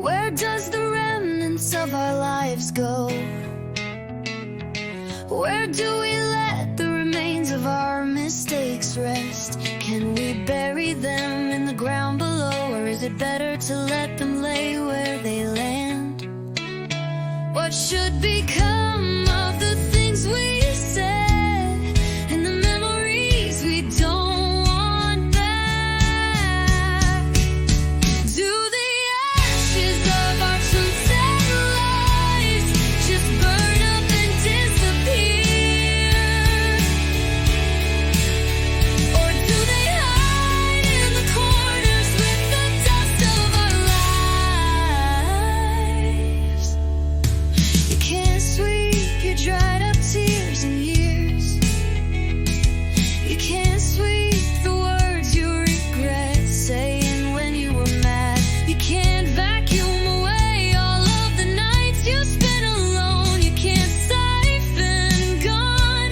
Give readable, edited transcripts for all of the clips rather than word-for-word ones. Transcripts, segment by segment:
Where does the remnants of our lives go? Where do we let the remains of our mistakes rest? Can we bury them in the ground below, or is it better to let them lay where they land? What should become of the things we said and the memories we don't want back? Do the ashes of our sunset lives just burn up and disappear? Or do they hide in the corners with the dust of our lives? You can't sweep your dried up tears in years. You can't sweep the words you regret saying when you were mad. You can't vacuum away all of the nights you spent alone. You can't siphon gone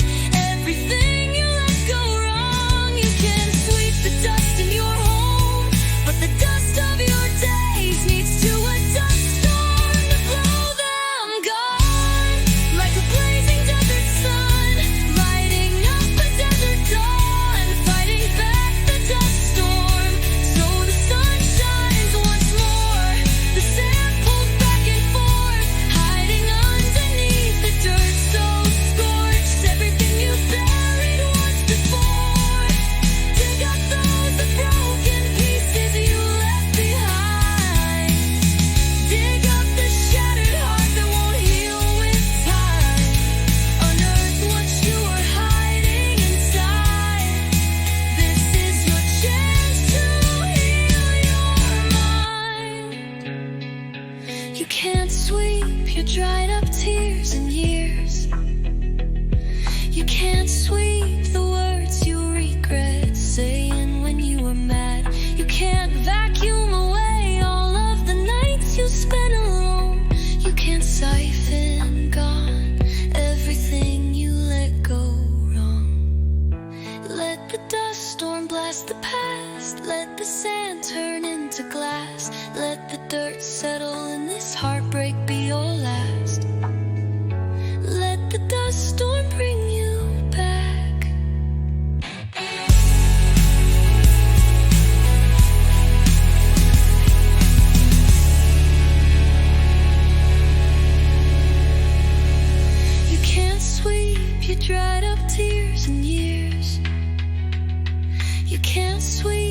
everything you let go wrong. You can sweep the dust in your home, but the dust of your days needs to a dust storm to blow them gone. Like a blazing desert sun, lighting up a desert dawn, fighting back the dust storm so the sun shines once more. The sand pulls back and forth, hiding underneath the dirt so scorched everything you buried once before. Dig up those broken pieces you left behind. Dig up the shattered heart that won't heal with time. Unearth what you were hiding inside. This is your chance to heal your mind. You can't sweep your dried up tears in years. You can't sweep the words you regret saying when you were mad. You can't vacuum away all of the nights you spent alone. You can't siphon gone everything you let go wrong. Let the dust storm blast the past. Let the sand turn into glass. Let the dirt settle and this heartbreak be your last. Let the dust storm bring you back. You can't sweep your dried up tears in years. You can't sweep